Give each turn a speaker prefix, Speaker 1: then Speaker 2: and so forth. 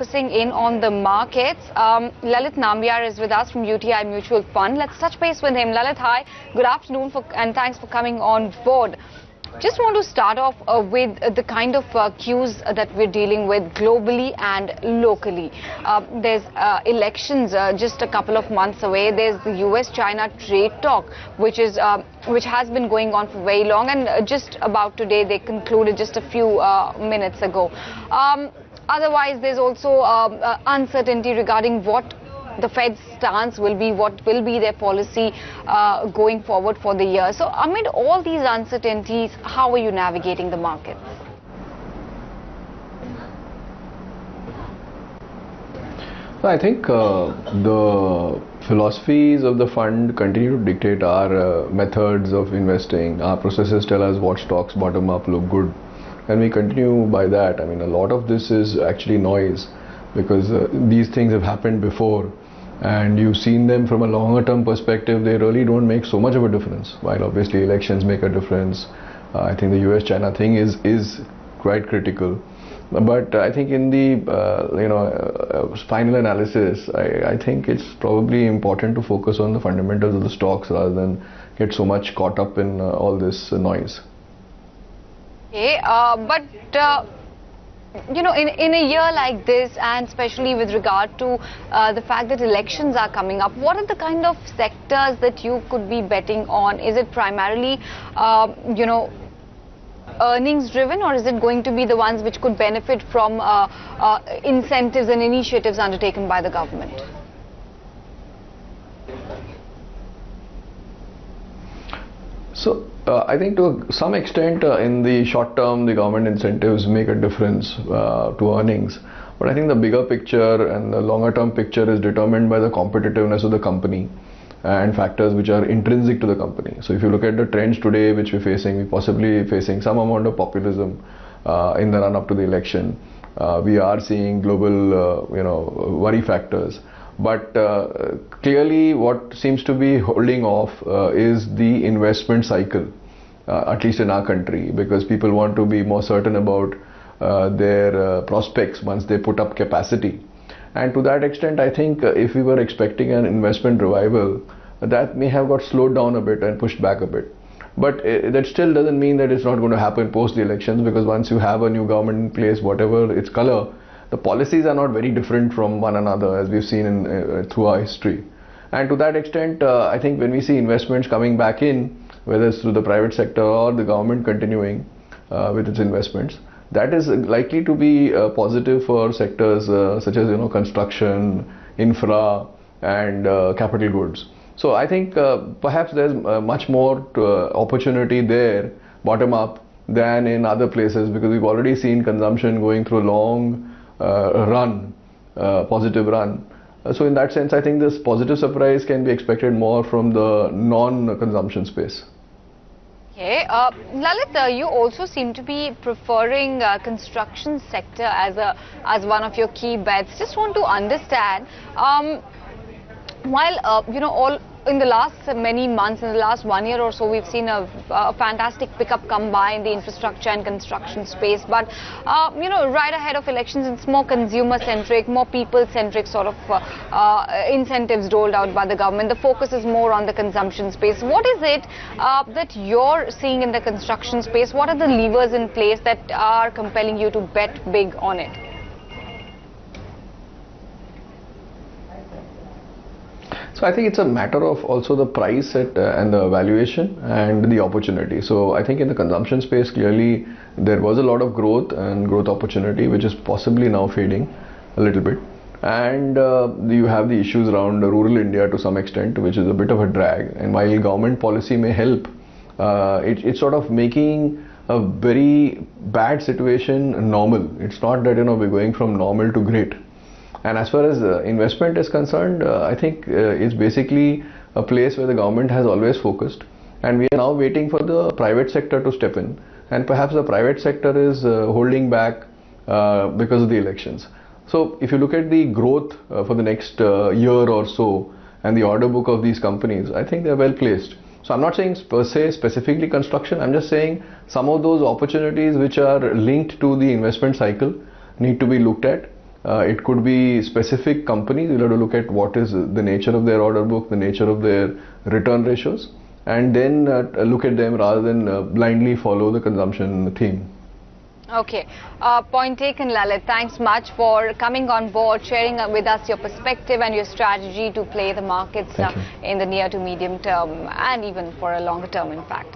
Speaker 1: focusing in on the markets. Lalit Nambiar is with us from UTI Mutual Fund. Let's touch base with him. Lalit, hi. Good afternoon and thanks for coming on board. Just want to start off with the kind of cues that we're dealing with globally and locally. There's elections just a couple of months away. There's the US-China trade talk, which has been going on for very long, and just about today they concluded just a few minutes ago. Otherwise, there's also uncertainty regarding what the Fed's stance will be, what will be their policy going forward for the year. So amid all these uncertainties, how are you navigating the markets?
Speaker 2: I think the philosophies of the fund continue to dictate our methods of investing. Our processes tell us what stocks bottom up look good, and we continue by that. I mean, a lot of this is actually noise, because these things have happened before and you've seen them from a longer term perspective. They really don't make so much of a difference, while obviously elections make a difference. I think the US-China thing is quite critical, but I think in the final analysis, I think it's probably important to focus on the fundamentals of the stocks rather than get so much caught up in all this noise.
Speaker 1: Okay, but in a year like this, and especially with regard to the fact that elections are coming up, what are the kind of sectors that you could be betting on? Is it primarily, earnings driven, or is it going to be the ones which could benefit from incentives and initiatives undertaken by the government?
Speaker 2: So I think to some extent in the short term the government incentives make a difference to earnings, but I think the bigger picture and the longer term picture is determined by the competitiveness of the company and factors which are intrinsic to the company. So if you look at the trends today which we're facing, we're possibly facing some amount of populism in the run up to the election. We are seeing global worry factors. But clearly what seems to be holding off is the investment cycle, at least in our country, because people want to be more certain about their prospects once they put up capacity. And to that extent, I think if we were expecting an investment revival, that may have got slowed down a bit and pushed back a bit. But that still doesn't mean that it's not going to happen post the elections, because once you have a new government in place, whatever its color, the policies are not very different from one another, as we've seen through our history. And to that extent, I think when we see investments coming back in, whether it's through the private sector or the government continuing with its investments, that is likely to be positive for sectors such as construction, infra, and capital goods. So I think perhaps there's much more opportunity there, bottom up, than in other places, because we've already seen consumption going through a long positive run. So in that sense, I think this positive surprise can be expected more from the non-consumption space.
Speaker 1: Okay, Lalit, you also seem to be preferring construction sector as one of your key bets. Just want to understand, while all in the last many months, in the last 1 year or so, we've seen a fantastic pickup come by in the infrastructure and construction space. But, right ahead of elections, it's more consumer-centric, more people-centric sort of incentives doled out by the government. The focus is more on the consumption space. What is it that you're seeing in the construction space? What are the levers in place that are compelling you to bet big on it?
Speaker 2: So I think it's a matter of also the price and the valuation and the opportunity. So I think in the consumption space, clearly there was a lot of growth and growth opportunity, which is possibly now fading a little bit. And you have the issues around rural India to some extent, which is a bit of a drag. And while government policy may help, it's sort of making a very bad situation normal. It's not that we're going from normal to great. And as far as investment is concerned, I think it's basically a place where the government has always focused, and we are now waiting for the private sector to step in, and perhaps the private sector is holding back because of the elections. So if you look at the growth for the next year or so and the order book of these companies, I think they're well placed. So I'm not saying per se specifically construction, I'm just saying some of those opportunities which are linked to the investment cycle need to be looked at. It could be specific companies. You'll have to look at what is the nature of their order book, the nature of their return ratios, and then look at them rather than blindly follow the consumption theme.
Speaker 1: Okay, point taken, Lalit. Thanks much for coming on board, sharing with us your perspective and your strategy to play the markets in the near to medium term and even for a longer term, in fact.